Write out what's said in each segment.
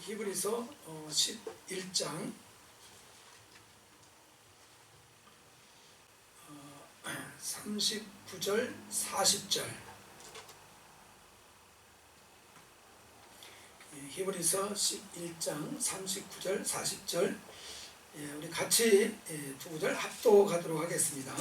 히브리서 11장 39절 40절 히브리서 11장 39절 40절 우리 같이 두 구절 합독하도록 하겠습니다.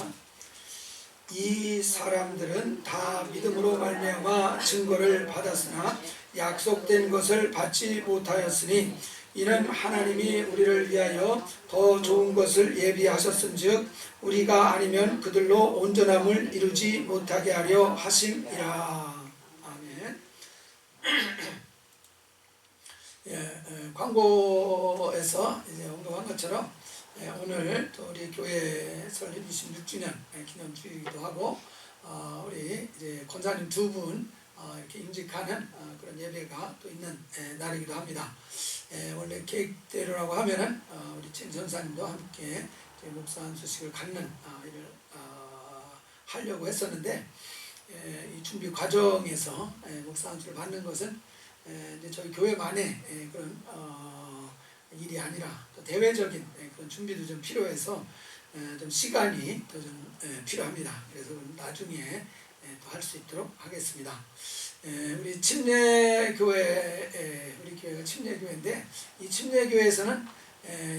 이 사람들은 다 믿음으로 말미암아 증거를 받았으나 약속된 것을 받지 못하였으니 이는 하나님이 우리를 위하여 더 좋은 것을 예비하셨은즉 우리가 아니면 그들로 온전함을 이루지 못하게 하려 하심이라. 아멘. 광고에서 이제 언급한 것처럼 오늘 또 우리 교회 설립 26주년 기념주기도 하고 우리 이제 권사님 두 분 이렇게 임직하는 그런 예배가 또 있는 날이기도 합니다. 원래 계획대로라고 하면은 우리 진 전사님도 함께 목사한 소식을 갖는 일을 하려고 했었는데 이 준비 과정에서 목사한 수를 받는 것은 이제 저희 교회만의 그런 일이 아니라 또 대외적인 그런 준비도 좀 필요해서 좀 시간이 더 좀 필요합니다. 그래서 나중에 또 할 수 있도록 하겠습니다. 우리 침례교회, 우리 교회가 침례교회인데 이 침례교회에서는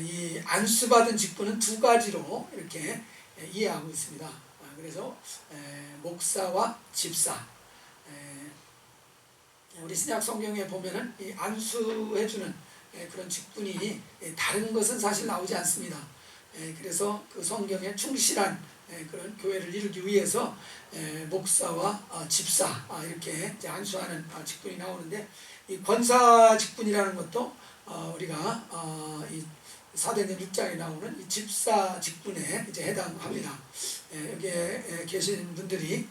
이 안수받은 직분은 두 가지로 이렇게 이해하고 있습니다. 그래서 목사와 집사. 우리 신약 성경에 보면은 이 안수해주는 그런 직분이 다른 것은 사실 나오지 않습니다. 그래서 그 성경에 충실한 그런 교회를 이루기 위해서 목사와 집사 이렇게 이제 안수하는 직분이 나오는데 이 권사 직분이라는 것도 우리가 이 사도행전 6장에 나오는 이 집사 직분에 이제 해당합니다. 여기에 계신 분들이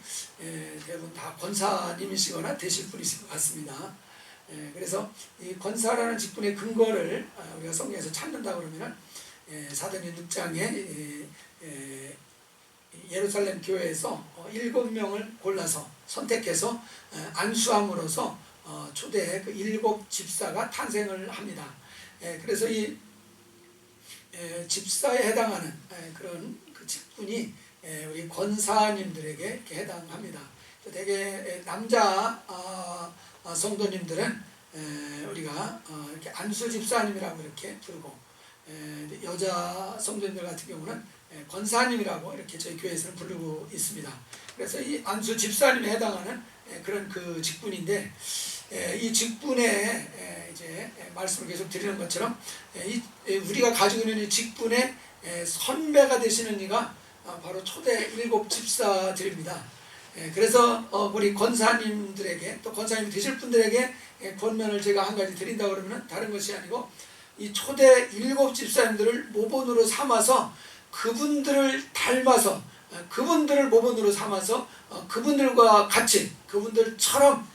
대부분 다 권사님이시거나 되실 분이실 것 같습니다. 그래서 이 권사라는 직분의 근거를 우리가 성경에서 찾는다 그러면은 사도행전 6장에 예루살렘 교회에서 7명을 골라서 선택해서 안수함으로써 초대 그 7 집사가 탄생을 합니다. 그래서 이 집사에 해당하는 그런 그 직분이 우리 권사님들에게 이렇게 해당합니다. 대개 남자 성도님들은 우리가 이렇게 안수 집사님이라고 이렇게 부르고 여자 성도님들 같은 경우는 권사님이라고 이렇게 저희 교회에서는 부르고 있습니다. 그래서 이 안수 집사님에 해당하는 그런 그 직분인데 이 직분에 이제 말씀을 계속 드리는 것처럼 우리가 가지고 있는 이 직분의 선배가 되시는 이가 바로 초대 7 집사들입니다. 그래서 우리 권사님들에게 또 권사님 되실 분들에게 권면을 제가 한 가지 드린다 그러면 다른 것이 아니고 이 초대 7 집사님들을 모본으로 삼아서 그분들을 닮아서 그분들을 모본으로 삼아서 그분들과 같이 그분들처럼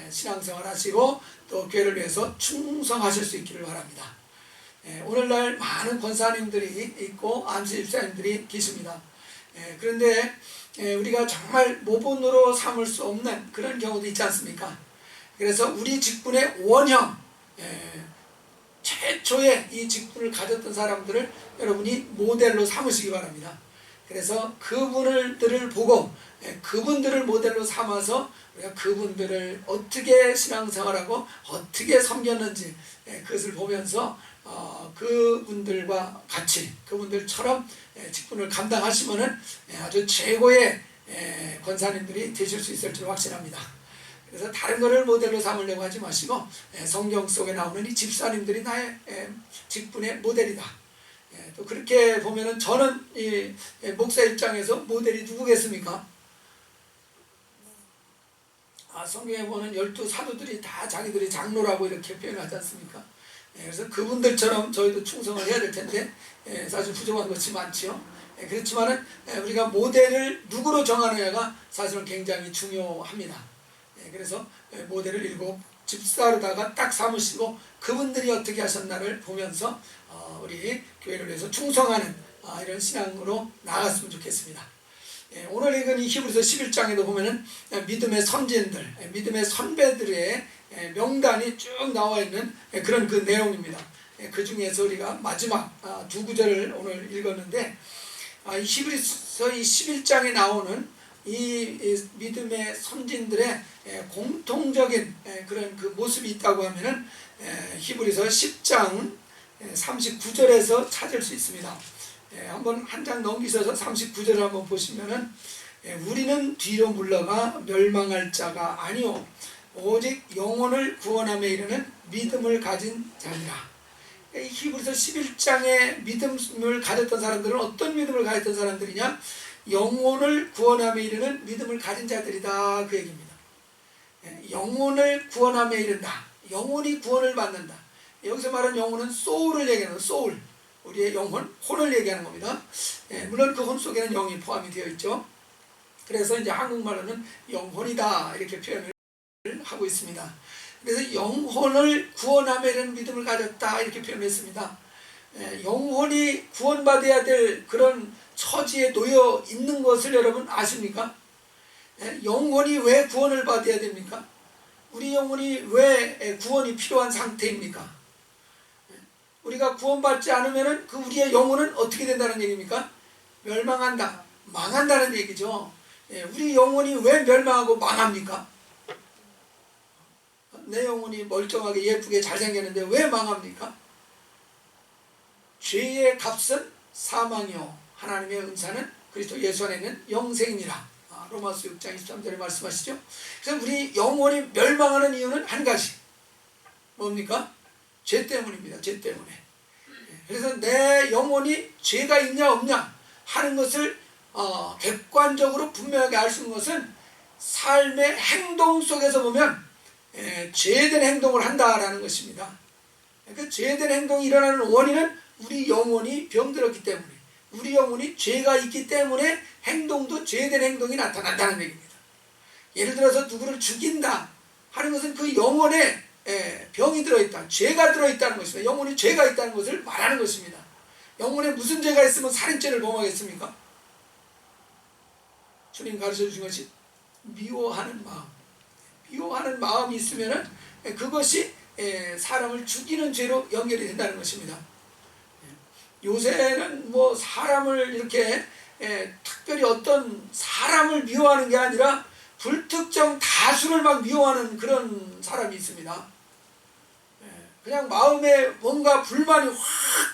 신앙생활 하시고 또 교회를 위해서 충성하실 수 있기를 바랍니다. 오늘날 많은 권사님들이 있고 안수 집사님들이 계십니다. 그런데 우리가 정말 모본으로 삼을 수 없는 그런 경우도 있지 않습니까? 그래서 우리 직분의 원형 최초의 이 직분을 가졌던 사람들을 여러분이 모델로 삼으시기 바랍니다. 그래서 그분들을 보고 그분들을 모델로 삼아서 우리가 그분들을 어떻게 신앙생활하고 어떻게 섬겼는지 그것을 보면서 그분들과 같이 그분들처럼 직분을 감당하시면은 아주 최고의 권사님들이 되실 수 있을 줄 확신합니다. 그래서 다른 것을 모델로 삼으려고 하지 마시고 성경 속에 나오는 이 집사님들이 나의 직분의 모델이다. 또 그렇게 보면은 저는 이 목사 입장에서 모델이 누구겠습니까? 성경에 보는 12 사도들이 다 자기들이 장로라고 이렇게 표현하지 않습니까? 그래서 그분들처럼 저희도 충성을 해야 될 텐데 사실 부족한 것이 많지요. 그렇지만은 우리가 모델을 누구로 정하느냐가 사실은 굉장히 중요합니다. 그래서 모델을 7 집사로다가 딱 삼으시고 그분들이 어떻게 하셨나를 보면서 우리 교회를 위해서 충성하는 이런 신앙으로 나아갔으면 좋겠습니다. 오늘 읽은 이 히브리서 11장에도 보면은 믿음의 선진들, 믿음의 선배들의 명단이 쭉 나와 있는 그런 그 내용입니다. 그 중에서 우리가 마지막 두 구절을 오늘 읽었는데, 이 히브리서 이 11장에 나오는 이 믿음의 선진들의 공통적인 그런 그 모습이 있다고 하면은 히브리서 10장 39절에서 찾을 수 있습니다. 한번 한 장 넘기셔서 39절을 한번 보시면은, 우리는 뒤로 물러가 멸망할 자가 아니오 오직 영혼을 구원함에 이르는 믿음을 가진 자니라. 이 히브리서 11장에 믿음을 가졌던 사람들은 어떤 믿음을 가졌던 사람들이냐? 영혼을 구원함에 이르는 믿음을 가진 자들이다, 그 얘기입니다. 영혼을 구원함에 이른다. 영혼이 구원을 받는다. 여기서 말하는 영혼은 소울을 얘기하는, 소울, 우리의 영혼, 혼을 얘기하는 겁니다. 물론 그 혼 속에는 영이 포함이 되어 있죠. 그래서 이제 한국말로는 영혼이다 이렇게 표현을 하고 있습니다. 그래서 영혼을 구원함에 이르는 믿음을 가졌다 이렇게 표현했습니다. 영혼이 구원받아야 될 그런 처지에 놓여 있는 것을 여러분 아십니까? 영혼이 왜 구원을 받아야 됩니까? 우리 영혼이 왜 구원이 필요한 상태입니까? 우리가 구원받지 않으면 그 우리의 영혼은 어떻게 된다는 얘기입니까? 멸망한다, 망한다는 얘기죠. 우리 영혼이 왜 멸망하고 망합니까? 내 영혼이 멀쩡하게 예쁘게 잘생겼는데 왜 망합니까? 죄의 값은 사망이요 하나님의 은사는 그리스도 예수 안에 있는 영생이니라. 로마서 6장 23절에 말씀하시죠. 그래서 우리 영혼이 멸망하는 이유는 한 가지, 뭡니까? 죄 때문입니다. 죄 때문에. 그래서 내 영혼이 죄가 있냐 없냐 하는 것을 객관적으로 분명하게 알 수 있는 것은 삶의 행동 속에서 보면 죄된 행동을 한다라는 것입니다. 그 죄된 행동이 일어나는 원인은 우리 영혼이 병들었기 때문에, 우리 영혼이 죄가 있기 때문에 행동도 죄된 행동이 나타난다는 얘기입니다. 예를 들어서 누구를 죽인다 하는 것은 그 영혼에 병이 들어있다, 죄가 들어있다는 것입니다. 영혼이 죄가 있다는 것을 말하는 것입니다. 영혼에 무슨 죄가 있으면 살인죄를 범하겠습니까? 주님 가르쳐 주신 것이 미워하는 마음, 미워하는 마음이 있으면 그것이 사람을 죽이는 죄로 연결이 된다는 것입니다. 요새는 뭐 사람을 이렇게 특별히 어떤 사람을 미워하는 게 아니라 불특정 다수를 막 미워하는 그런 사람이 있습니다. 그냥 마음에 뭔가 불만이 확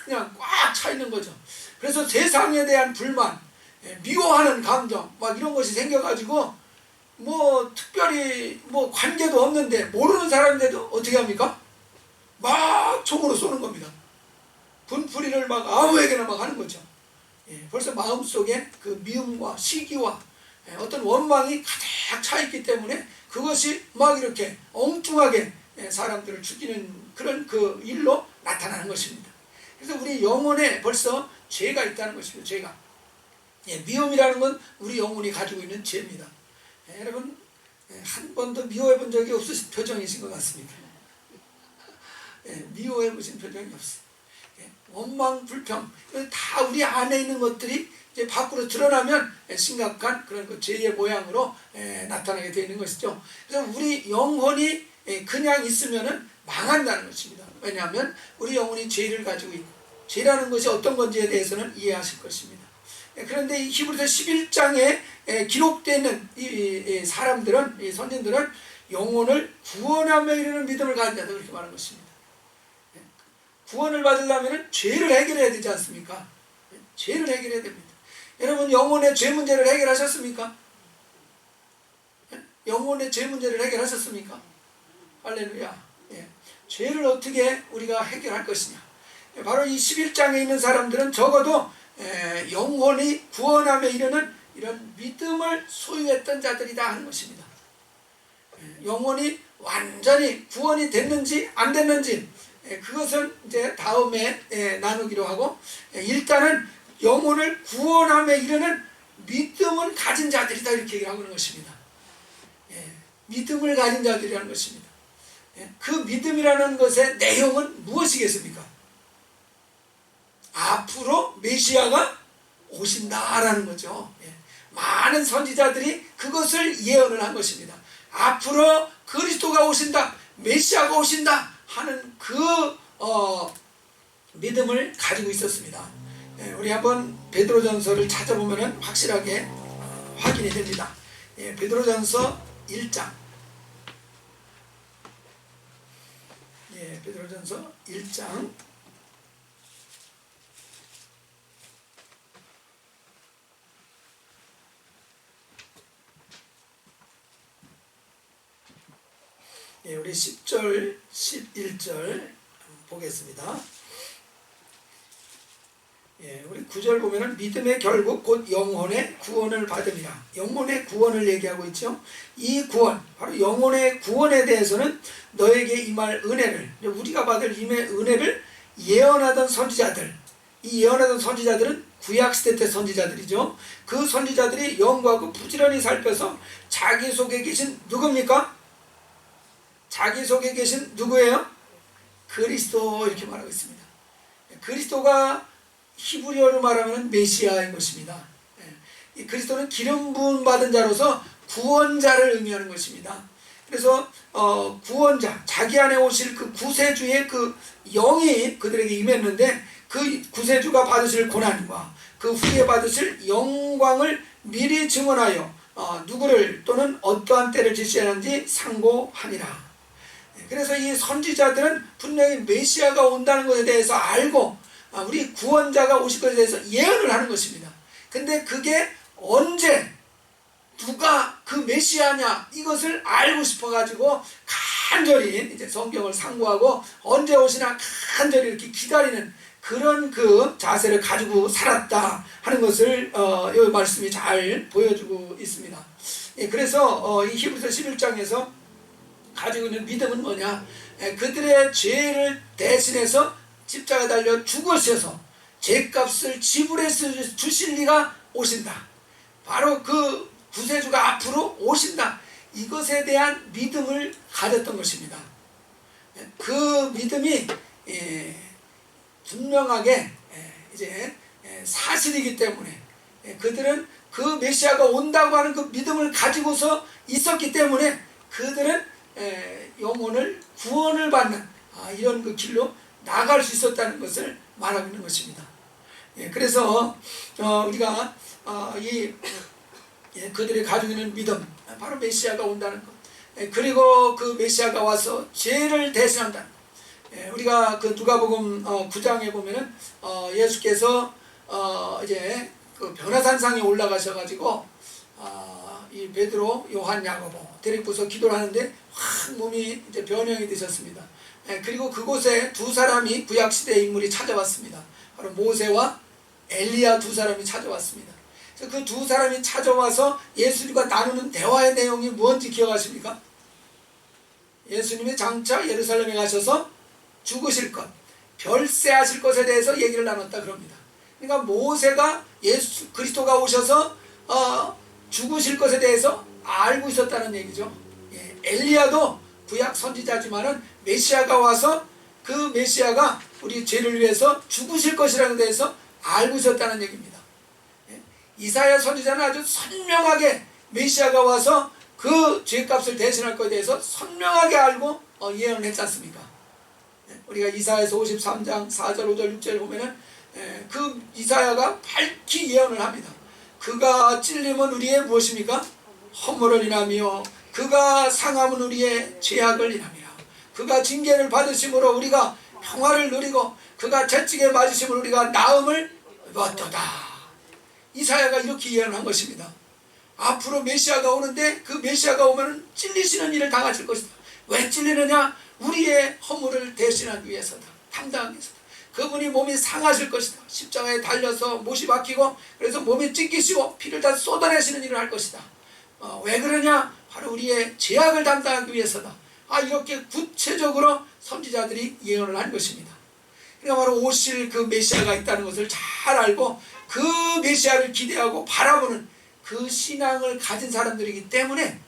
그냥 꽉 차 있는 거죠. 그래서 세상에 대한 불만, 미워하는 감정 막 이런 것이 생겨가지고 뭐 특별히 뭐 관계도 없는데 모르는 사람인데도 어떻게 합니까? 막 총으로 쏘는 겁니다. 분풀이를 막 아무에게나 막 하는 거죠. 벌써 마음속에 그 미움과 시기와 어떤 원망이 가득 차 있기 때문에 그것이 막 이렇게 엉뚱하게 사람들을 죽이는 그런 그 일로 나타나는 것입니다. 그래서 우리 영혼에 벌써 죄가 있다는 것입니다. 죄가. 미움이라는 건 우리 영혼이 가지고 있는 죄입니다. 여러분 한 번도 미워해 본 적이 없으신 표정이신 것 같습니다. 미워해 보신 표정이 없어요. 원망, 불평, 다 우리 안에 있는 것들이 이제 밖으로 드러나면 심각한 그런 그 죄의 모양으로 나타나게 되는 것이죠. 그래서 우리 영혼이 그냥 있으면은 망한다는 것입니다. 왜냐하면 우리 영혼이 죄를 가지고 있고, 죄라는 것이 어떤 건지에 대해서는 이해하실 것입니다. 그런데 이 히브리서 11장에 기록되어 있는 이 사람들은, 이 선진들은 영혼을 구원하며 이르는 믿음을 가진 자다, 그렇게 말하는 것입니다. 구원을 받으려면 죄를 해결해야 되지 않습니까? 죄를 해결해야 됩니다. 여러분 영혼의 죄 문제를 해결하셨습니까? 영혼의 죄 문제를 해결하셨습니까? 할렐루야. 죄를 어떻게 우리가 해결할 것이냐? 바로 이 11장에 있는 사람들은 적어도 영혼이 구원함에 이르는 이런 믿음을 소유했던 자들이다 하는 것입니다. 영혼이 완전히 구원이 됐는지 안 됐는지 그것은 이제 다음에 나누기로 하고, 일단은 영혼을 구원함에 이르는 믿음을 가진 자들이다 이렇게 얘기를 하고 있는 것입니다. 믿음을 가진 자들이라는 것입니다. 그 믿음이라는 것의 내용은 무엇이겠습니까? 앞으로 메시아가 오신다라는 거죠. 많은 선지자들이 그것을 예언을 한 것입니다. 앞으로 그리스도가 오신다, 메시아가 오신다 하는 그 믿음을 가지고 있었습니다. 우리 한번 베드로전서를 찾아보면 확실하게 확인이 됩니다. 베드로전서 1장. 베드로전서 1장. 우리 10절, 11절 보겠습니다. 우리 9절 보면은 믿음의 결국 곧 영혼의 구원을 받음이라. 영혼의 구원을 얘기하고 있죠. 이 구원, 바로 영혼의 구원에 대해서는 너에게 임할 은혜를, 우리가 받을 임의 은혜를 예언하던 선지자들, 이 예언하던 선지자들은 구약시대 때 선지자들이죠. 그 선지자들이 연구하고 부지런히 살펴서 자기 속에 계신 누굽니까? 자기 속에 계신 누구예요? 그리스도, 이렇게 말하고 있습니다. 그리스도가 히브리어로 말하면 메시아인 것입니다. 이 그리스도는 기름 부음 받은 자로서 구원자를 의미하는 것입니다. 그래서 구원자, 자기 안에 오실 그 구세주의 그 영이 그들에게 임했는데, 그 구세주가 받으실 고난과 그 후에 받으실 영광을 미리 증언하여 누구를 또는 어떠한 때를 지시하는지 상고하니라. 그래서 이 선지자들은 분명히 메시아가 온다는 것에 대해서 알고 우리 구원자가 오실 것에 대해서 예언을 하는 것입니다. 근데 그게 언제 누가 그 메시아냐 이것을 알고 싶어가지고 간절히 이제 성경을 상고하고 언제 오시나 간절히 이렇게 기다리는 그런 그 자세를 가지고 살았다 하는 것을 이 말씀이 잘 보여주고 있습니다. 그래서 이 히브리서 11장에서 가지고 있는 믿음은 뭐냐? 그들의 죄를 대신해서 십자가에 달려 죽으셔서 죄값을 지불해 주실 리가 오신다. 바로 그 구세주가 앞으로 오신다. 이것에 대한 믿음을 가졌던 것입니다. 그 믿음이 분명하게 이제 사실이기 때문에 그들은 그 메시아가 온다고 하는 그 믿음을 가지고서 있었기 때문에 그들은 영혼을 구원을 받는 이런 그 길로 나갈 수 있었다는 것을 말하고 있는 것입니다. 그래서 우리가 그들이 가지고 있는 믿음, 바로 메시아가 온다는 것, 그리고 그 메시아가 와서 죄를 대신한다는 것. 우리가 그 누가복음 9장에 보면은 예수께서 이제 그 변화산상에 올라가셔가지고 이 베드로, 요한, 야고보 데리고서 기도를 하는데 확 몸이 이제 변형이 되셨습니다. 그리고 그곳에 두 사람이 구약시대의 인물이 찾아왔습니다. 바로 모세와 엘리야 두 사람이 찾아왔습니다. 그 두 사람이 찾아와서 예수님과 나누는 대화의 내용이 뭔지 기억하십니까? 예수님이 장차 예루살렘에 가셔서 죽으실 것, 별세하실 것에 대해서 얘기를 나눴다 그럽니다. 그러니까 모세가 예수 그리스도가 오셔서 죽으실 것에 대해서 알고 있었다는 얘기죠. 엘리야도 구약 선지자지만은 메시아가 와서 그 메시아가 우리 죄를 위해서 죽으실 것이라는 데에서 알고 있었다는 얘기입니다. 이사야 선지자는 아주 선명하게 메시아가 와서 그 죄값을 대신할 것에 대해서 선명하게 알고 예언을 했지 않습니까? 우리가 이사야서 53장 4절 5절 6절 보면은 그 이사야가 밝히 예언을 합니다. 그가 찔림은 우리의 무엇입니까? 허물을 인하며 그가 상함은 우리의 죄악을 인하며 그가 징계를 받으심으로 우리가 평화를 누리고 그가 채찍에 맞으심으로 우리가 나음을 얻었다. 이사야가 이렇게 예언한 것입니다. 앞으로 메시아가 오는데 그 메시아가 오면 찔리시는 일을 당하실 것이다. 왜 찔리느냐? 우리의 허물을 대신하기 위해서다. 담당하기 위해서다. 그분이 몸이 상하실 것이다. 십자가에 달려서 못이 박히고 그래서 몸이 찢기시고 피를 다 쏟아내시는 일을 할 것이다. 왜 그러냐? 바로 우리의 죄악을 담당하기 위해서다. 이렇게 구체적으로 선지자들이 예언을 한 것입니다. 그러니까 바로 오실 그 메시아가 있다는 것을 잘 알고 그 메시아를 기대하고 바라보는 그 신앙을 가진 사람들이기 때문에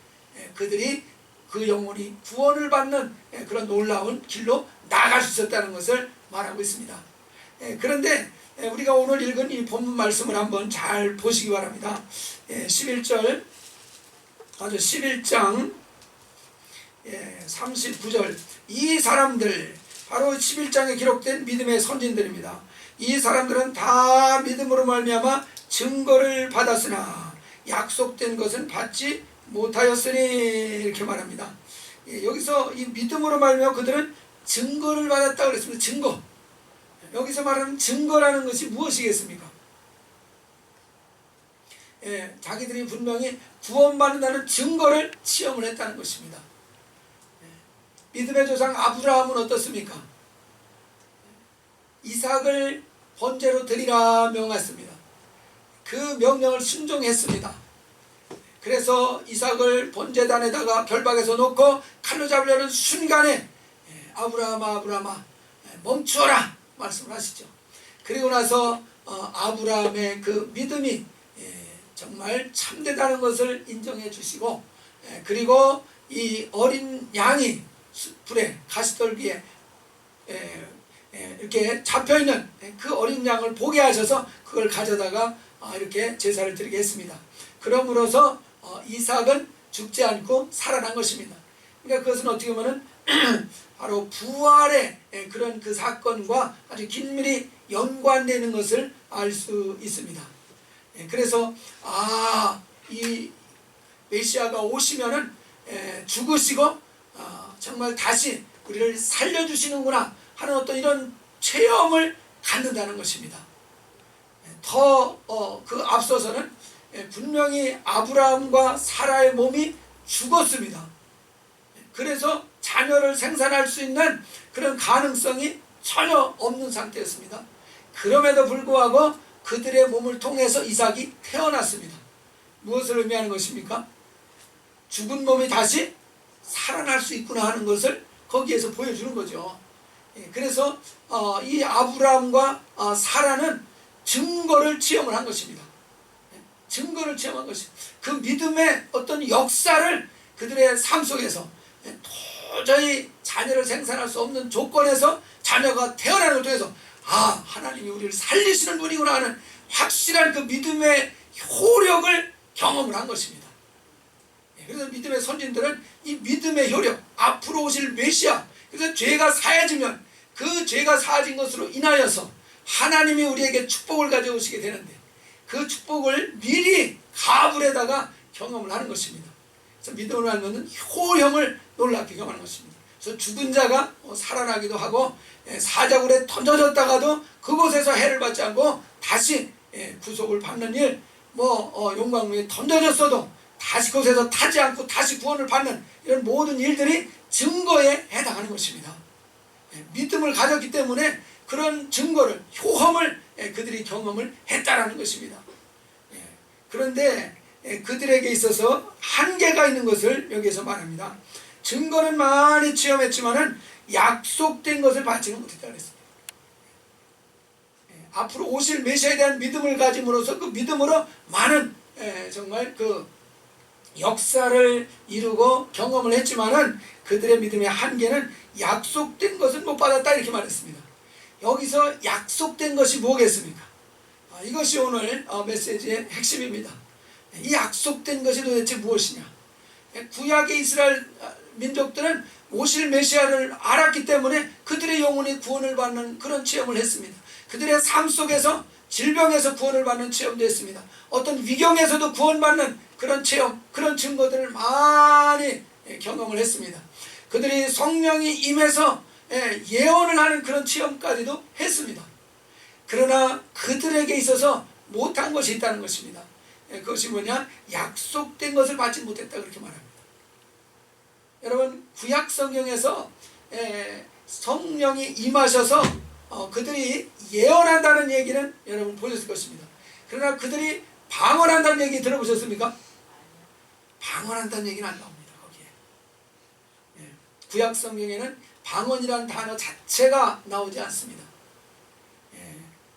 그들이 그 영혼이 구원을 받는 그런 놀라운 길로 나아갈 수 있었다는 것을 말하고 있습니다. 그런데 우리가 오늘 읽은 이 본문 말씀을 한번 잘 보시기 바랍니다. 11절, 아주 11장 39절, 이 사람들, 바로 11장에 기록된 믿음의 선진들입니다. 이 사람들은 다 믿음으로 말미암아 증거를 받았으나 약속된 것은 받지 못하였으니, 이렇게 말합니다. 여기서 이 믿음으로 말미암아 그들은 증거를 받았다고 그랬습니다. 증거. 여기서 말하는 증거라는 것이 무엇이겠습니까? 자기들이 분명히 구원받는다는 증거를 체험을 했다는 것입니다. 믿음의 조상 아브라함은 어떻습니까? 이삭을 번제로 드리라 명했습니다. 그 명령을 순종했습니다. 그래서 이삭을 번제단에다가 결박해서 놓고 칼로 잡으려는 순간에 아브라함아 아브라함아 멈추어라 말씀을 하시죠. 그리고 나서 아브라함의 그 믿음이 정말 참되다는 것을 인정해 주시고, 그리고 이 어린 양이 불에 가시떨기에 이렇게 잡혀있는 그 어린 양을 보게 하셔서 그걸 가져다가 이렇게 제사를 드리게 했습니다. 그러므로서 이삭은 죽지 않고 살아난 것입니다. 그러니까 그것은 어떻게 보면 바로 부활의 그런 그 사건과 아주 긴밀히 연관되는 것을 알 수 있습니다. 그래서 이 메시아가 오시면은 죽으시고 정말 다시 우리를 살려주시는구나 하는 어떤 이런 체험을 갖는다는 것입니다. 더 그 앞서서는 분명히 아브라함과 사라의 몸이 죽었습니다. 그래서 자녀를 생산할 수 있는 그런 가능성이 전혀 없는 상태였습니다. 그럼에도 불구하고 그들의 몸을 통해서 이삭이 태어났습니다. 무엇을 의미하는 것입니까? 죽은 몸이 다시 살아날 수 있구나 하는 것을 거기에서 보여주는 거죠. 그래서 이 아브라함과 사라는 증거를 체험을 한 것입니다. 증거를 체험한 것입니다. 그 믿음의 어떤 역사를 그들의 삶 속에서 도저히 자녀를 생산할 수 없는 조건에서 자녀가 태어나는 걸 통해서 하나님이 우리를 살리시는 분이구나 하는 확실한 그 믿음의 효력을 경험을 한 것입니다. 그래서 믿음의 선진들은 이 믿음의 효력, 앞으로 오실 메시아, 그래서 죄가 사해지면 그 죄가 사해진 것으로 인하여서 하나님이 우리에게 축복을 가져오시게 되는데 그 축복을 미리 가불에다가 경험을 하는 것입니다. 그래서 믿음으로 하면 효형을 놀랍게 경험하는 것입니다. 그래서 죽은 자가 살아나기도 하고 사자굴에 던져졌다가도 그곳에서 해를 받지 않고 다시 구속을 받는 일, 용광로에 던져졌어도 다시 그곳에서 타지 않고 다시 구원을 받는 이런 모든 일들이 증거에 해당하는 것입니다. 믿음을 가졌기 때문에 그런 증거를, 효험을 그들이 경험을 했다라는 것입니다. 그런데 그들에게 있어서 한계가 있는 것을 여기에서 말합니다. 증거는 많이 체험했지만은 약속된 것을 받지는 못했다고 했습니다. 앞으로 오실 메시아에 대한 믿음을 가짐으로써 그 믿음으로 많은 정말 그 역사를 이루고 경험을 했지만은 그들의 믿음의 한계는 약속된 것을 못 받았다 이렇게 말했습니다. 여기서 약속된 것이 뭐겠습니까? 이것이 오늘 메시지의 핵심입니다. 이 약속된 것이 도대체 무엇이냐? 구약의 이스라엘 민족들은 오실 메시아를 알았기 때문에 그들의 영혼이 구원을 받는 그런 체험을 했습니다. 그들의 삶 속에서 질병에서 구원을 받는 체험도 했습니다. 어떤 위경에서도 구원받는 그런 체험, 그런 증거들을 많이 경험을 했습니다. 그들이 성령이 임해서 예언을 하는 그런 체험까지도 했습니다. 그러나 그들에게 있어서 못한 것이 있다는 것입니다. 그것이 뭐냐? 약속된 것을 받지 못했다 그렇게 말합니다. 여러분, 구약 성경에서 성령이 임하셔서 그들이 예언한다는 얘기는 여러분 보셨을 것입니다. 그러나 그들이 방언한다는 얘기 들어보셨습니까? 방언한다는 얘기는 안 나옵니다. 거기에 구약 성경에는 방언이라는 단어 자체가 나오지 않습니다.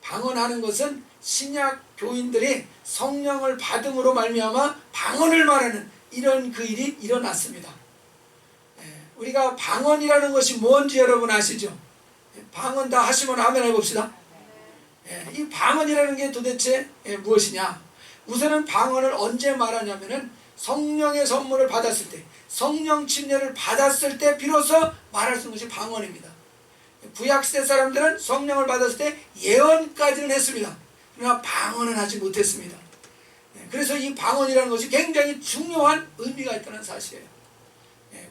방언하는 것은 신약 교인들이 성령을 받음으로 말미암아 방언을 말하는 이런 그 일이 일어났습니다. 우리가 방언이라는 것이 뭔지 여러분 아시죠? 방언 다 하시면 아멘 해봅시다. 이 방언이라는 게 도대체 무엇이냐? 우선은 방언을 언제 말하냐면은 성령의 선물을 받았을 때, 성령 침례를 받았을 때 비로소 말할 수 있는 것이 방언입니다. 구약시대 사람들은 성령을 받았을 때 예언까지는 했습니다. 그러나 방언은 하지 못했습니다. 그래서 이 방언이라는 것이 굉장히 중요한 의미가 있다는 사실이에요.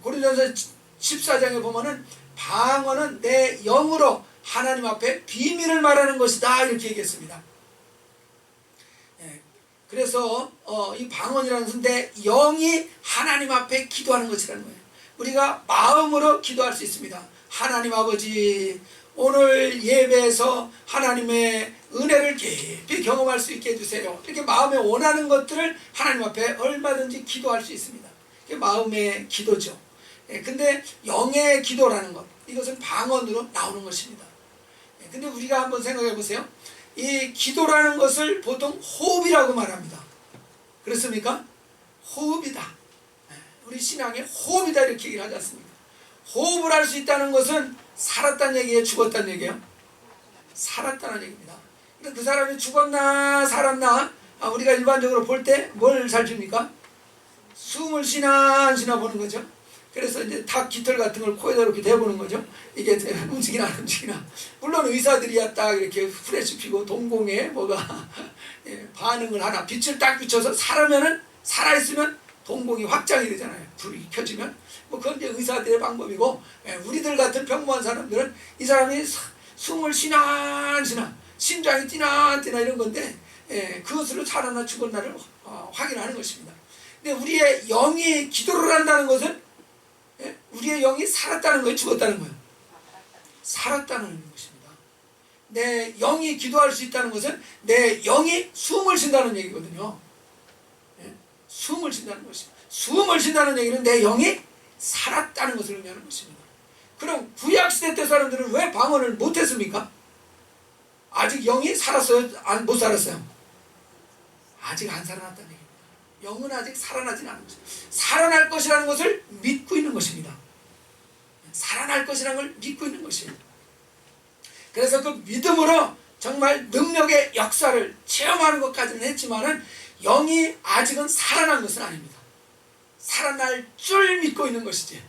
고린도전서 14장에 보면은 방언은 내 영으로 하나님 앞에 비밀을 말하는 것이다 이렇게 얘기했습니다. 그래서 이 방언이라는 것은 내 영이 하나님 앞에 기도하는 것이라는 거예요. 우리가 마음으로 기도할 수 있습니다. 하나님 아버지, 오늘 예배에서 하나님의 은혜를 깊이 경험할 수 있게 해주세요. 이렇게 마음에 원하는 것들을 하나님 앞에 얼마든지 기도할 수 있습니다. 이게 마음의 기도죠. 근데 영의 기도라는 것, 이것은 방언으로 나오는 것입니다. 근데 우리가 한번 생각해 보세요. 이 기도라는 것을 보통 호흡이라고 말합니다. 그렇습니까? 호흡이다. 우리 신앙에 호흡이다 이렇게 얘기를 하지 않습니까? 호흡을 할 수 있다는 것은 살았다는 얘기예요? 죽었다는 얘기예요? 살았다는 얘기입니다. 근데 그 사람이 죽었나 살았나 우리가 일반적으로 볼 때 뭘 살핍니까? 숨을 쉬나 안 쉬나 보는 거죠. 그래서 이제 닭 깃털 같은 걸 코에다 이렇게 대보는 거죠. 이게 움직이나 안 움직이나. 물론 의사들이야 딱 이렇게 후레쉬 피고 동공에 뭐가 반응을 하나, 빛을 딱 비춰서 살아있으면 동공이 확장이 되잖아요. 불이 켜지면. 뭐 그건 이제 의사들의 방법이고, 우리들 같은 평범한 사람들은 이 사람이 숨을 쉬나 안 쉬나, 심장이 뛰나 안 뛰나 이런 건데, 그것으로 살았나 죽었나를 확인하는 것입니다. 근데 우리의 영이 기도를 한다는 것은 우리의 영이 살았다는 거예요? 죽었다는 거예요? 살았다는 것입니다. 내 영이 기도할 수 있다는 것은 내 영이 숨을 쉰다는 얘기거든요. 숨을 쉰다는 것입니다. 숨을 쉰다는 얘기는 내 영이 살았다는 것을 의미하는 것입니다. 그럼 구약시대 때 사람들은 왜 방언을 못했습니까? 아직 영이 살았어요? 못 살았어요? 아직 안 살아났다는 얘기입니다. 영은 아직 살아나진 않은 것입니다. 살아날 것이라는 것을 믿고 있는 것입니다. 살아날 것이라는 걸 믿고 있는 것이에요. 그래서 그 믿음으로 정말 능력의 역사를 체험하는 것까지는 했지만은 영이 아직은 살아난 것은 아닙니다. 살아날 줄 믿고 있는 것이지.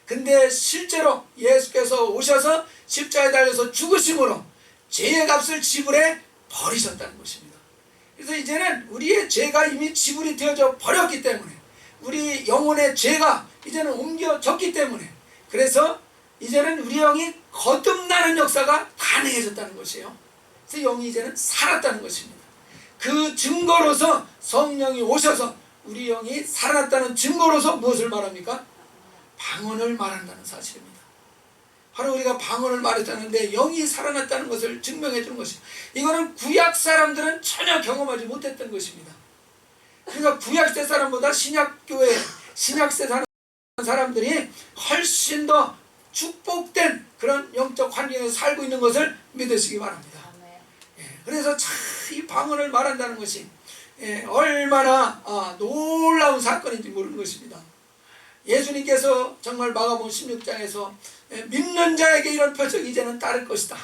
근데 실제로 예수께서 오셔서 십자가에 달려서 죽으심으로 죄의 값을 지불해 버리셨다는 것입니다. 그래서 이제는 우리의 죄가 이미 지불이 되어져 버렸기 때문에, 우리 영혼의 죄가 이제는 옮겨졌기 때문에, 그래서 이제는 우리 영이 거듭나는 역사가 가능해졌다는 것이에요. 그래서 영이 이제는 살았다는 것입니다. 그 증거로서 성령이 오셔서 우리 영이 살아났다는 증거로서 무엇을 말합니까? 방언을 말한다는 사실입니다. 바로 우리가 방언을 말했다는데 영이 살아났다는 것을 증명해 주는 것입니다. 이거는 구약 사람들은 전혀 경험하지 못했던 것입니다. 그러니까 구약시대 사람보다 신약교회, 신약시대 사람들이 훨씬 더 축복된 그런 영적 환경에서 살고 있는 것을 믿으시기 바랍니다. 그래서 참 이 방언을 말한다는 것이 얼마나 놀라운 사건인지 모르는 것입니다. 예수님께서 정말 마가복음 16장에서 믿는 자에게 이런 표적이 이제는 따를 것이다.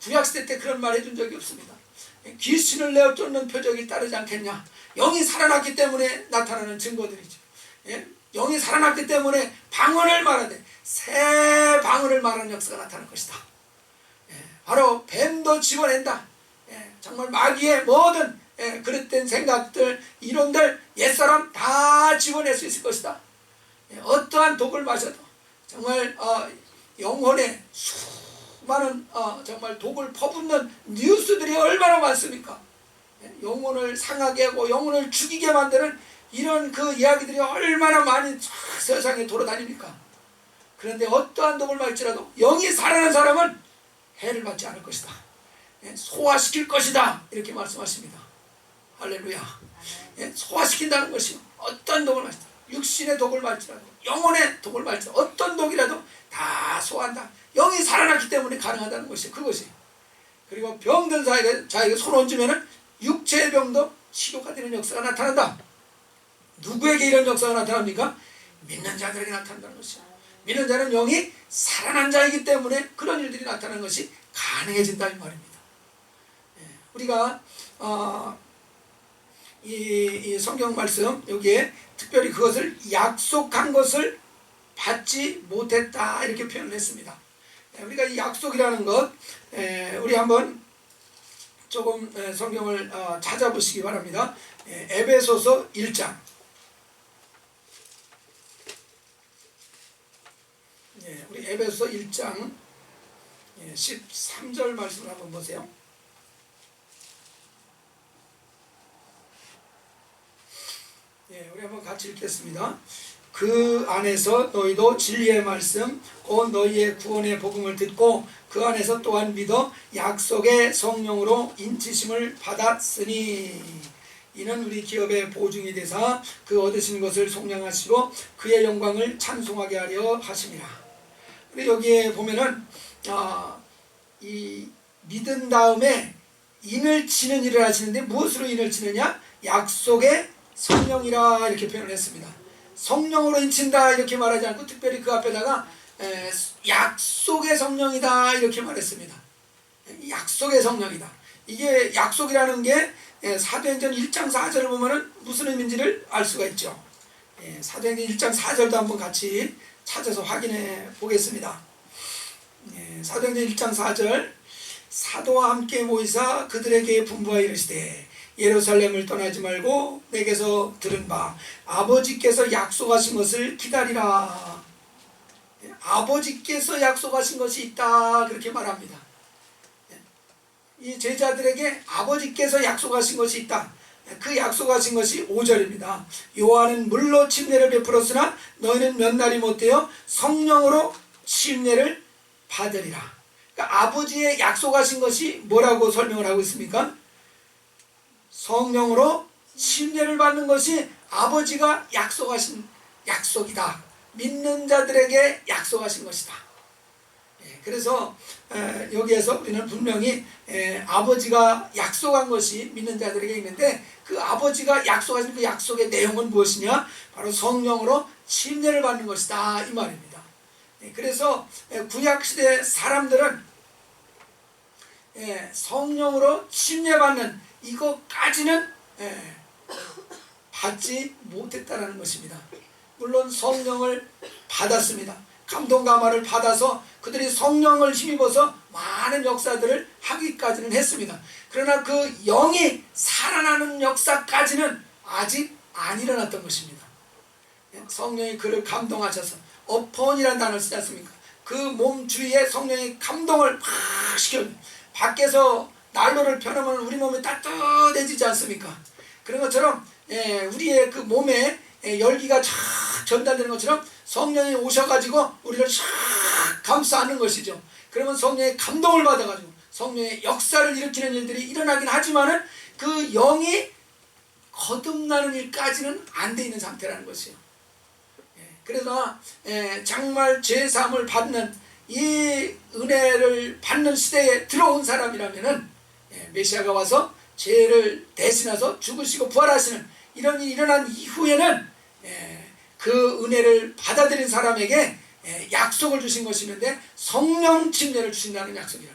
구약시대 때 그런 말 해준 적이 없습니다. 귀신을 내어 쫓는 표적이 따르지 않겠냐. 영이 살아났기 때문에 나타나는 증거들이죠. 영이 살아났기 때문에 방언을 말하되 새 방언을 말하는 역사가 나타날 것이다. 바로 뱀도 집어낸다. 정말 마귀의 모든 그릇된 생각들, 이론들, 옛사람 다 집어낼 수 있을 것이다. 어떠한 독을 마셔도 정말 영혼에 수많은 정말 독을 퍼붓는 뉴스들이 얼마나 많습니까? 영혼을 상하게 하고 영혼을 죽이게 만드는 이런 그 이야기들이 얼마나 많이 세상에 돌아다닙니까? 그런데 어떠한 독을 마실지라도 영이 살아난 사람은 해를 받지 않을 것이다. 소화시킬 것이다. 이렇게 말씀하십니다. 할렐루야. 소화시킨다는 것이 어떤 독을 마시다. 육신의 독을 말지라도, 영혼의 독을 말지라도, 어떤 독이라도 다 소화한다. 영이 살아났기 때문에 가능하다는 것이 그것이. 그리고 병든 자에게 손 얹으면 육체의 병도 치료가 되는 역사가 나타난다. 누구에게 이런 역사가 나타납니까? 믿는 자들에게 나타난다는 것이야. 믿는 자는 영이 살아난 자이기 때문에 그런 일들이 나타나는 것이 가능해진다 이 말입니다. 우리가 이 성경 말씀 여기에 특별히 그것을 약속한 것을 받지 못했다 이렇게 표현을 했습니다. 우리가 이 약속이라는 것 우리 한번 조금 성경을 찾아보시기 바랍니다. 에베소서 1장 우리 에베소서 1장 13절 말씀을 한번 보세요. 우리 한번 같이 읽겠습니다. 그 안에서 너희도 진리의 말씀 곧 너희의 구원의 복음을 듣고 그 안에서 또한 믿어 약속의 성령으로 인치심을 받았으니 이는 우리 기업의 보증이 되사 그 얻으신 것을 속량하시고 그의 영광을 찬송하게 하려 하심이라. 우리 여기에 보면은 이 믿은 다음에 인을 치는 일을 하시는데 무엇으로 인을 치느냐? 약속의 성령이라 이렇게 표현을 했습니다. 성령으로 인친다 이렇게 말하지 않고 특별히 그 앞에다가 약속의 성령이다 이렇게 말했습니다. 약속의 성령이다. 이게 약속이라는 게 사도행전 1장 4절을 보면은 무슨 의미인지를 알 수가 있죠. 사도행전 1장 4절도 한번 같이 찾아서 확인해 보겠습니다. 사도행전 1장 4절 사도와 함께 모이사 그들에게 분부하여 이르시되 예루살렘을 떠나지 말고 내게서 들은 바 아버지께서 약속하신 것을 기다리라. 아버지께서 약속하신 것이 있다 그렇게 말합니다. 이 제자들에게 아버지께서 약속하신 것이 있다. 그 약속하신 것이 5절입니다. 요한은 물로 침례를 베풀었으나 너희는 몇 날이 못되어 성령으로 침례를 받으리라. 그러니까 아버지의 약속하신 것이 뭐라고 설명을 하고 있습니까? 성령으로 침례를 받는 것이 아버지가 약속하신 약속이다. 믿는 자들에게 약속하신 것이다. 그래서 여기에서 우리는 분명히 아버지가 약속한 것이 믿는 자들에게 있는데 그 아버지가 약속하신 그 약속의 내용은 무엇이냐? 바로 성령으로 침례를 받는 것이다 이 말입니다. 그래서 구약시대 사람들은 성령으로 침례받는 이것까지는 받지 못했다는 것입니다. 물론 성령을 받았습니다. 감동 감화를 받아서 그들이 성령을 힘입어서 많은 역사들을 하기까지는 했습니다. 그러나 그 영이 살아나는 역사까지는 아직 안 일어났던 것입니다. 성령이 그를 감동하셔서 어폰이라는 단어를 쓰지 않습니까? 그 몸 주위에 성령이 감동을 팍 시켜요. 밖에서 난로를 펴놓으면 우리 몸이 따뜻해지지 않습니까? 그런 것처럼 우리의 그 몸에 열기가 쫙 전달되는 것처럼 성령이 오셔가지고 우리를 쫙 감싸 안는 것이죠. 그러면 성령의 감동을 받아가지고 성령의 역사를 일으키는 일들이 일어나긴 하지만은 그 영이 거듭나는 일까지는 안 돼 있는 상태라는 것이에요. 그래서 정말 죄사함을 받는 이 은혜를 받는 시대에 들어온 사람이라면은 메시아가 와서 죄를 대신해서 죽으시고 부활하시는 이런 일이 일어난 이후에는 그 은혜를 받아들인 사람에게 약속을 주신 것이 있는데 성령 침례를 주신다는 약속이라.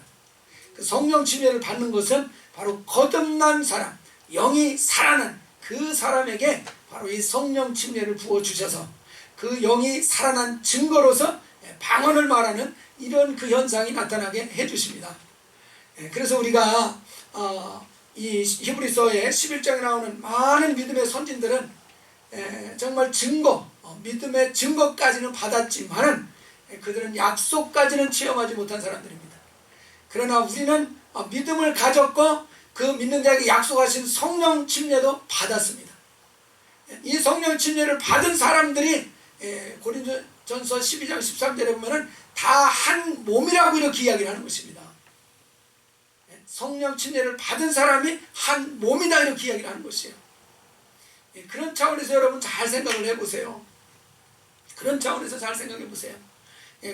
그 성령 침례를 받는 것은 바로 거듭난 사람, 영이 살아난 그 사람에게 바로 이 성령 침례를 부어주셔서 그 영이 살아난 증거로서 방언을 말하는 이런 그 현상이 나타나게 해주십니다. 그래서 우리가 이 히브리서의 11장에 나오는 많은 믿음의 선진들은 정말 증거, 믿음의 증거까지는 받았지만은 그들은 약속까지는 체험하지 못한 사람들입니다. 그러나 우리는 믿음을 가졌고 그 믿는 자에게 약속하신 성령 침례도 받았습니다. 이 성령 침례를 받은 사람들이 고린도전서 12장 13절에 보면은 다 한 몸이라고 이렇게 이야기를 하는 것입니다. 성령 침례를 받은 사람이 한 몸이다 이렇게 이야기를 하는 것이에요. 그런 차원에서 여러분 잘 생각을 해보세요. 그런 차원에서 잘 생각해 보세요.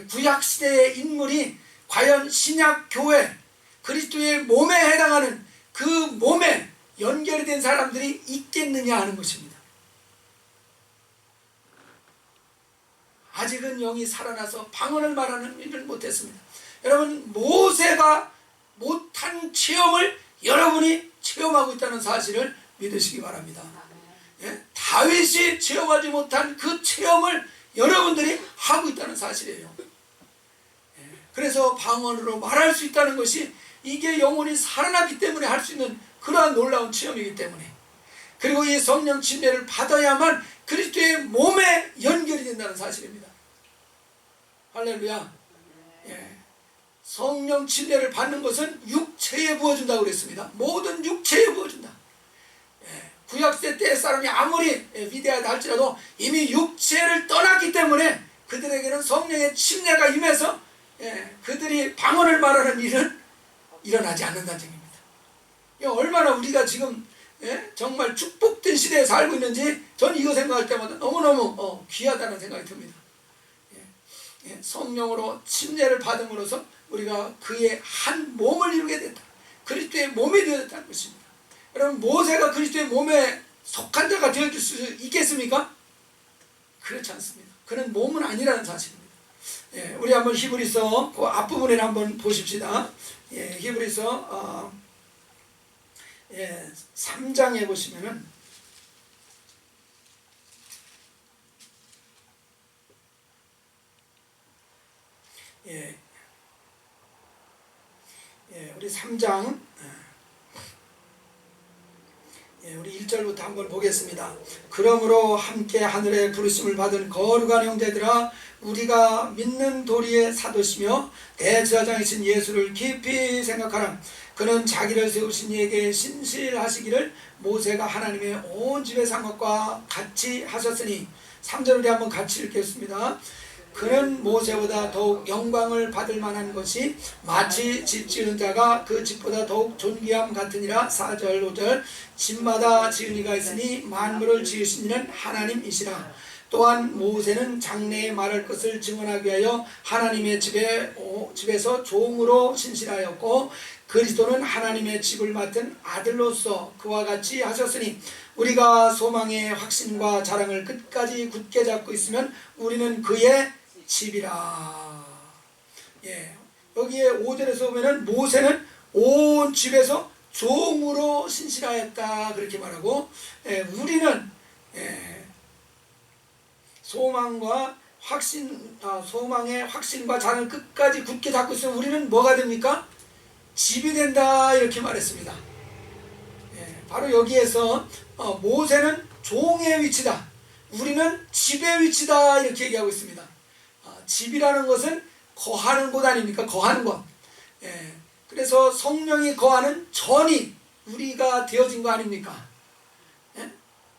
구약시대의 인물이 과연 신약교회 그리스도의 몸에 해당하는 그 몸에 연결이 된 사람들이 있겠느냐 하는 것입니다. 아직은 영이 살아나서 방언을 말하는 일을 못했습니다. 여러분 모세가 못한 체험을 여러분이 체험하고 있다는 사실을 믿으시기 바랍니다. 예? 다윗이 체험하지 못한 그 체험을 여러분들이 하고 있다는 사실이에요. 예? 그래서 방언으로 말할 수 있다는 것이 이게 영혼이 살아나기 때문에 할 수 있는 그러한 놀라운 체험이기 때문에, 그리고 이 성령 침례를 받아야만 그리스도의 몸에 연결이 된다는 사실입니다. 할렐루야. 예. 성령 침례를 받는 것은 육체에 부어준다고 그랬습니다. 모든 육체에 부어준다. 예. 구약시대 때 사람이 아무리 위대하다 할지라도 이미 육체를 떠났기 때문에 그들에게는 성령의 침례가 임해서 그들이 방언을 말하는 일은 일어나지 않는다는 얘기입니다. 얼마나 우리가 지금 정말 축복된 시대에 살고 있는지 저는 이거 생각할 때마다 너무너무 귀하다는 생각이 듭니다. 성령으로 침례를 받음으로써 우리가 그의 한 몸을 이루게 된다. 그리스도의 몸이 되었다는 것입니다. 여러분, 모세가 그리스도의 몸에 속한 자가 되어줄 수 있겠습니까? 그렇지 않습니다. 그는 몸은 아니라는 사실입니다. 우리 한번 히브리서 그 앞부분에 한번 보십시다. 히브리서 3장에 보시면은 우리 3장 우리 1절부터 한번 보겠습니다. 그러므로 함께 하늘에 부르심을 받은 거룩한 형제들아, 우리가 믿는 도리의 사도시며 대제사장이신 예수를 깊이 생각하라. 그는 자기를 세우신 이에게 신실하시기를 모세가 하나님의 온 집의 상급과 같이 하셨으니, 3절 우리 한번 같이 읽겠습니다. 그는 모세보다 더욱 영광을 받을 만한 것이 마치 집 지은 자가 그 집보다 더욱 존귀함 같으니라. 4절 5절 집마다 지은 이가 있으니 만물을 지으신 이는 하나님이시라. 또한 모세는 장래에 말할 것을 증언하기 위하여 하나님의 집에서 종으로 신실하였고, 그리스도는 하나님의 집을 맡은 아들로서 그와 같이 하셨으니, 우리가 소망의 확신과 자랑을 끝까지 굳게 잡고 있으면 우리는 그의 집이라. 여기에 5절에서 보면은 모세는 온 집에서 종으로 신실하였다 그렇게 말하고, 우리는 소망의 확신과 자랑을 끝까지 굳게 잡고 있으면 우리는 뭐가 됩니까? 집이 된다 이렇게 말했습니다. 바로 여기에서 모세는 종의 위치다, 우리는 집의 위치다 이렇게 얘기하고 있습니다. 집이라는 것은 거하는 곳 아닙니까? 거하는 곳. 그래서 성령이 거하는 전이 우리가 되어진 거 아닙니까?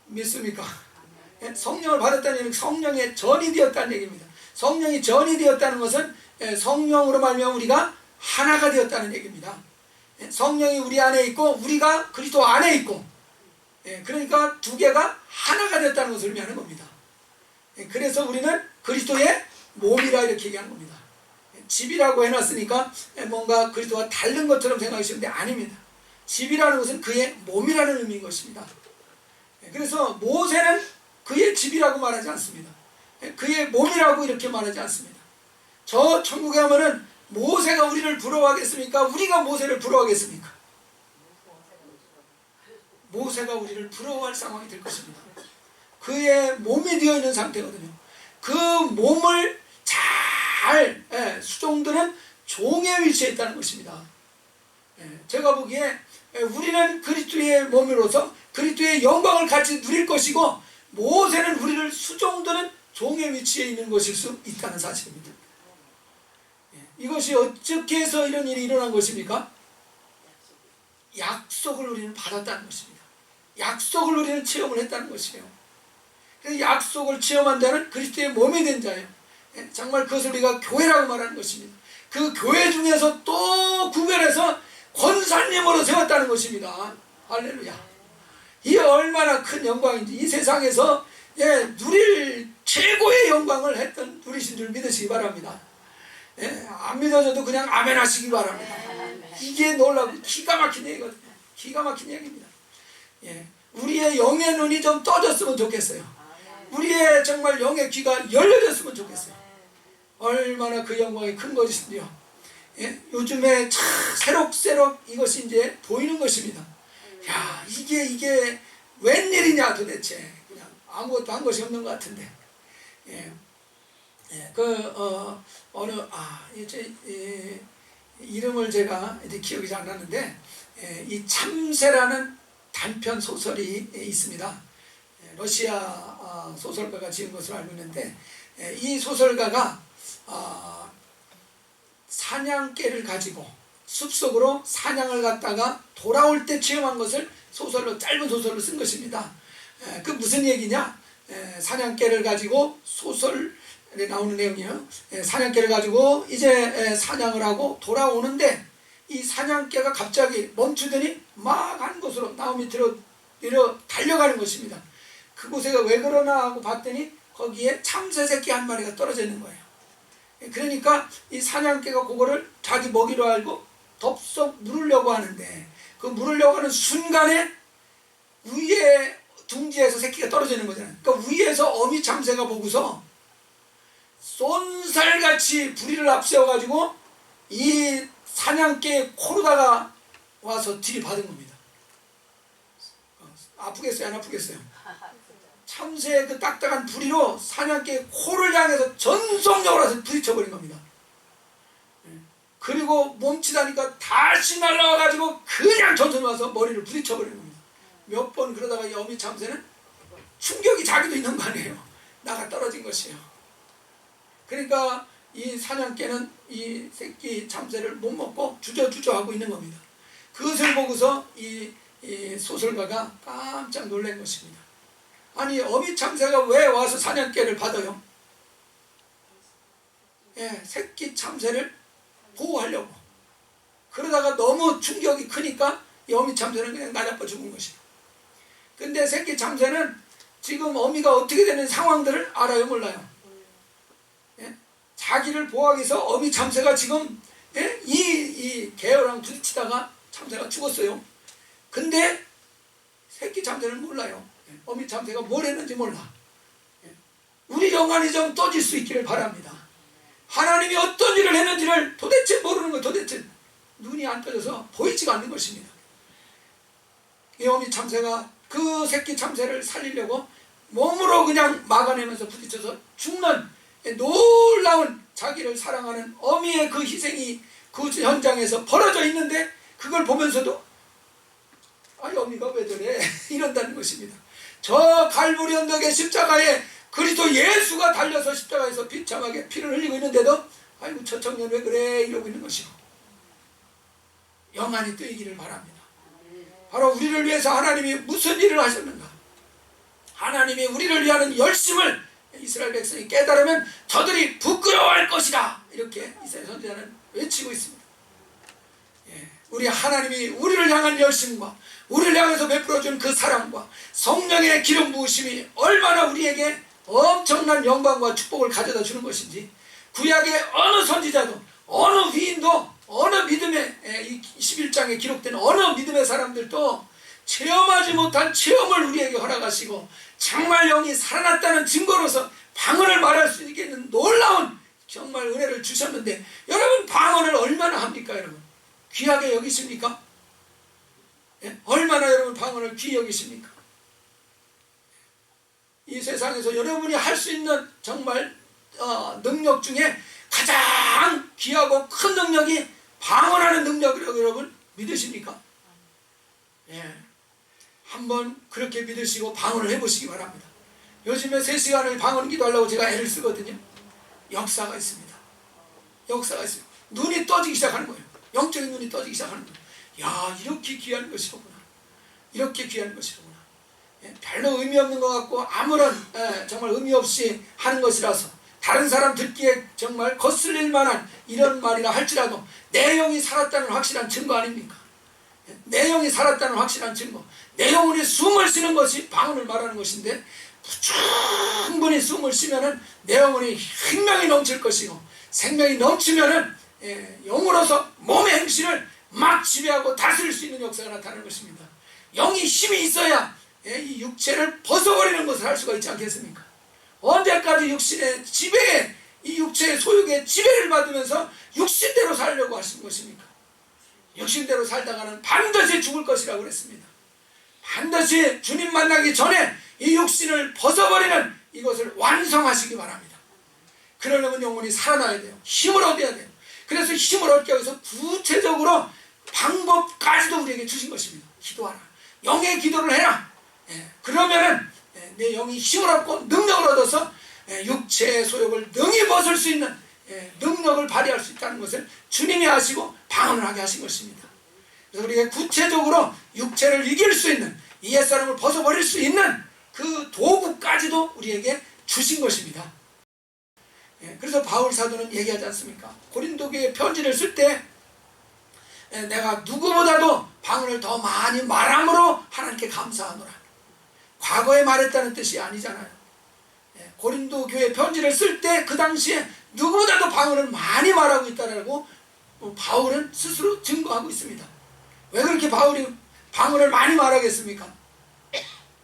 믿습니까? 성령을 받았다는 얘기는 성령의 전이 되었다는 얘기입니다. 성령이 전이 되었다는 것은 성령으로 말미암아 우리가 하나가 되었다는 얘기입니다. 성령이 우리 안에 있고 우리가 그리스도 안에 있고, 그러니까 두 개가 하나가 되었다는 것을 의미하는 겁니다. 그래서 우리는 그리스도의 몸이라 이렇게 얘기하는 겁니다. 집이라고 해놨으니까 뭔가 그리스도와 다른 것처럼 생각하시는데 아닙니다. 집이라는 것은 그의 몸이라는 의미인 것입니다. 그래서 모세는 그의 집이라고 말하지 않습니다. 그의 몸이라고 이렇게 말하지 않습니다. 저 천국에 가면은 모세가 우리를 부러워하겠습니까? 우리가 모세를 부러워하겠습니까? 모세가 우리를 부러워할 상황이 될 것입니다. 그의 몸이 되어 있는 상태거든요. 그 몸을 잘 수종드는 종의 위치에 있다는 것입니다. 제가 보기에 우리는 그리스도의 몸으로서 그리스도의 영광을 같이 누릴 것이고, 모세는 우리를 수종드는 종의 위치에 있는 것일 수 있다는 사실입니다. 이것이 어떻게 해서 이런 일이 일어난 것입니까? 약속을 우리는 받았다는 것입니다. 약속을 우리는 체험을 했다는 것이에요. 그 약속을 체험한 자는 그리스도의 몸이 된 자예요. 정말 그것을 우리가 교회라고 말하는 것입니다. 그 교회 중에서 또 구별해서 권사님으로 세웠다는 것입니다. 할렐루야. 이 얼마나 큰 영광인지, 이 세상에서 누릴 최고의 영광을 누리신 줄 믿으시기 바랍니다. 안 믿어져도 그냥 아멘 하시기 바랍니다. 이게 놀라고 기가 막힌 얘기거든요. 기가 막힌 얘기입니다. 우리의 영의 눈이 좀 떠졌으면 좋겠어요. 우리의 정말 영의 귀가 열려졌으면 좋겠어요. 얼마나 그 영광이 큰 것인지요. 예? 요즘에 참 새록새록 이것이 이제 보이는 것입니다. 야, 이게 웬일이냐 도대체. 그냥 아무것도 한 것이 없는 것 같은데. 예. 예. 이름을 제가 이제 기억이 잘 나는데, 이 참새라는 단편 소설이 있습니다. 러시아 소설가가 지은 것으로 알고 있는데, 이 소설가가 사냥개를 가지고 숲속으로 사냥을 갔다가 돌아올 때 체험한 것을 소설로, 짧은 소설로 쓴 것입니다. 그 무슨 얘기냐? 사냥개를 가지고, 소설에 나오는 내용이에요. 사냥개를 가지고 이제 사냥을 하고 돌아오는데, 이 사냥개가 갑자기 멈추더니 막 한 곳으로 나무 밑으로 달려가는 것입니다. 그곳에 왜 그러나 하고 봤더니 거기에 참새 새끼 한 마리가 떨어져 있는 거예요. 그러니까 이 사냥개가 그거를 자기 먹이로 알고 덥석 물으려고 하는데, 그 물으려고 하는 순간에 위에 둥지에서 새끼가 떨어지는 거잖아요. 그러니까 위에서 어미 참새가 보고서 쏜살같이 부리를 앞세워가지고 이 사냥개의 코로다가 와서 들이받은 겁니다. 아프겠어요? 안 아프겠어요? 참새의 그 딱딱한 부리로 사냥개의 코를 향해서 전속력으로 와서 부딪혀버린 겁니다. 그리고 멈추다니까 다시 날아와가지고 그냥 전선이 와서 머리를 부딪혀버리는 겁니다. 몇 번 그러다가 이 어미 참새는 충격이 자기도 있는 거 아니에요. 나가 떨어진 것이에요. 그러니까 이 사냥개는 이 새끼 참새를 못 먹고 주저주저하고 있는 겁니다. 그것을 보고서 이 소설가가 깜짝 놀란 것입니다. 아니, 어미 참새가 왜 와서 사냥개를 받아요? 새끼 참새를 보호하려고. 그러다가 너무 충격이 크니까 이 어미 참새는 그냥 나자빠 죽은 것이에요. 근데 새끼 참새는 지금 어미가 어떻게 되는 상황들을 알아요, 몰라요? 자기를 보호하기 위해서 어미 참새가 지금 이 개랑 부딪히다가 참새가 죽었어요. 근데 새끼 참새는 몰라요. 어미 참새가 뭘 했는지 몰라. 우리 영안이 좀 떠질 수 있기를 바랍니다. 하나님이 어떤 일을 했는지를 도대체 모르는 거, 도대체 눈이 안 떠져서 보이지가 않는 것입니다. 이 어미 참새가 그 새끼 참새를 살리려고 몸으로 그냥 막아내면서 부딪혀서 죽는 놀라운, 자기를 사랑하는 어미의 그 희생이 그 현장에서 벌어져 있는데, 그걸 보면서도 아니, 어미가 왜 저래 이런다는 것입니다. 저 갈보리 언덕의 십자가에 그리스도 예수가 달려서 십자가에서 비참하게 피를 흘리고 있는데도 아이고 저 청년 왜 그래 이러고 있는 것이고, 영안이 뜨이기를 바랍니다. 바로 우리를 위해서 하나님이 무슨 일을 하셨는가, 하나님이 우리를 위하는 열심을 이스라엘 백성이 깨달으면 저들이 부끄러워할 것이다, 이렇게 이사야 선지자는 외치고 있습니다. 우리 하나님이 우리를 향한 열심과 우리를 향해서 베풀어준 그 사랑과 성령의 기름 부으심이 얼마나 우리에게 엄청난 영광과 축복을 가져다 주는 것인지, 구약의 어느 선지자도, 어느 위인도, 어느 믿음의, 이 11장에 기록된 어느 믿음의 사람들도 체험하지 못한 체험을 우리에게 허락하시고, 정말 영이 살아났다는 증거로서 방언을 말할 수 있는 놀라운 정말 은혜를 주셨는데, 여러분 방언을 얼마나 합니까? 여러분 귀하게 여기십니까? 얼마나 여러분 방언을 귀히 여기십니까? 이 세상에서 여러분이 할 수 있는 정말 능력 중에 가장 귀하고 큰 능력이 방언하는 능력이라고 여러분 믿으십니까? 한번 그렇게 믿으시고 방언을 해보시기 바랍니다. 요즘에 3시간을 방언 기도하려고 제가 애를 쓰거든요. 역사가 있습니다. 역사가 있습니다. 눈이 떠지기 시작하는 거예요. 영적인 눈이 떠지기 시작하는 거예요. 야, 이렇게 귀한 것이로구나. 이렇게 귀한 것이로구나. 별로 의미 없는 것 같고 아무런 정말 의미 없이 하는 것이라서 다른 사람 듣기에 정말 거슬릴 만한 이런 말이라 할지라도 내용이 살았다는 확실한 증거 아닙니까? 내용이 살았다는 확실한 증거. 내 영혼이 숨을 쉬는 것이 방언을 말하는 것인데, 충분히 숨을 쉬면은 내 영혼이 생명이 넘칠 것이고, 생명이 넘치면은 영으로서 몸의 행실을 막 지배하고 다스릴 수 있는 역사가 나타나는 것입니다. 영이 힘이 있어야 이 육체를 벗어버리는 것을 할 수가 있지 않겠습니까? 언제까지 육신의 지배에 이 육체의 소욕의 지배를 받으면서 육신대로 살려고 하신 것입니까? 육신대로 살다가는 반드시 죽을 것이라고 그랬습니다. 반드시 주님 만나기 전에 이 육신을 벗어버리는 이것을 완성하시기 바랍니다. 그러려면 영혼이 살아나야 돼요. 힘을 얻어야 돼요. 그래서 힘을 얻기 위해서 구체적으로 방법까지도 우리에게 주신 것입니다. 기도하라. 영의 기도를 해라. 그러면은 내 영이 힘을 얻고 능력을 얻어서 육체의 소욕을 능히 벗을 수 있는 능력을 발휘할 수 있다는 것을 주님이 하시고 방언을 하게 하신 것입니다. 그래서 우리가 구체적으로 육체를 이길 수 있는, 이 옛사람을 벗어버릴 수 있는 그 도구까지도 우리에게 주신 것입니다. 그래서 바울 사도는 얘기하지 않습니까? 고린도 교회 편지를 쓸 때 내가 누구보다도 방언을 더 많이 말함으로 하나님께 감사하노라. 과거에 말했다는 뜻이 아니잖아요. 고린도 교회 편지를 쓸 때 그 당시에 누구보다도 방언을 많이 말하고 있다라고 바울은 스스로 증거하고 있습니다. 왜 그렇게 바울이 방언을 많이 말하겠습니까?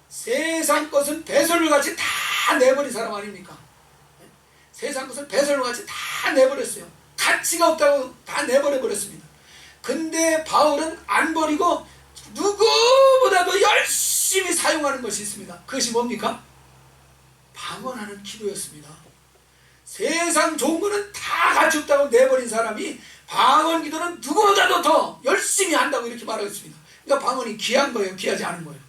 세상 것은 배설물같이 다 내버린 사람 아닙니까? 세상 것은 배설물같이 다 내버렸어요. 가치가 없다고 다 내버려버렸습니다. 근데 바울은 안 버리고 누구보다도 열심히 사용하는 것이 있습니다. 그것이 뭡니까? 방언하는 기도였습니다. 세상 좋은 거는 다 가치 없다고 내버린 사람이 방언 기도는 누구보다도 더 열심히 한다고 이렇게 말하고 있습니다. 그러니까 방언이 귀한 거예요? 귀하지 않은 거예요?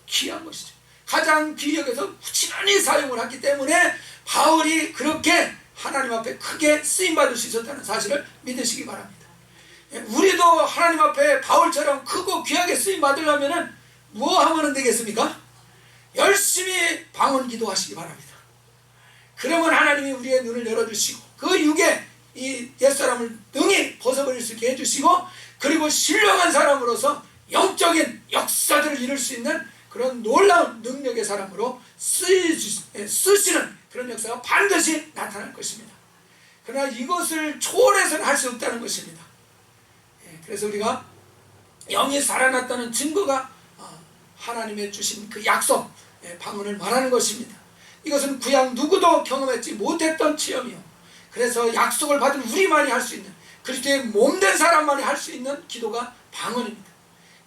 귀한 것이죠. 가장 귀력에서 부지런히 사용을 했기 때문에 바울이 그렇게 하나님 앞에 크게 쓰임받을 수 있었다는 사실을 믿으시기 바랍니다. 우리도 하나님 앞에 바울처럼 크고 귀하게 쓰임받으려면 뭐 하면 되겠습니까? 열심히 방언 기도하시기 바랍니다. 그러면 하나님이 우리의 눈을 열어주시고 그 육에 이 옛사람을 능히 벗어버릴 수 있게 해주시고, 그리고 신령한 사람으로서 영적인 역사들을 이룰 수 있는 그런 놀라운 능력의 사람으로 쓰시는 그런 역사가 반드시 나타날 것입니다. 그러나 이것을 초월해서는 할 수 없다는 것입니다. 그래서 우리가 영이 살아났다는 증거가 하나님의 주신 그 약속, 방언을 말하는 것입니다. 이것은 구약 누구도 경험했지 못했던 체험이요, 그래서 약속을 받은 우리만이 할 수 있는, 그리스도의 몸된 사람만이 할 수 있는 기도가 방언입니다.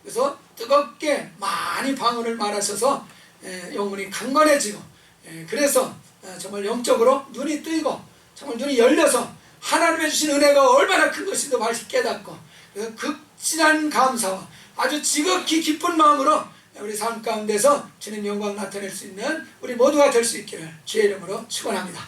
그래서 뜨겁게 많이 방언을 말하셔서 영혼이 강건해지고, 그래서 정말 영적으로 눈이 뜨이고 정말 눈이 열려서 하나님의 주신 은혜가 얼마나 큰 것인지 다시 깨닫고, 그래서 극진한 감사와 아주 지극히 기쁜 마음으로 우리 삶 가운데서 주님 영광 나타낼 수 있는 우리 모두가 될 수 있기를 주의 이름으로 축원합니다.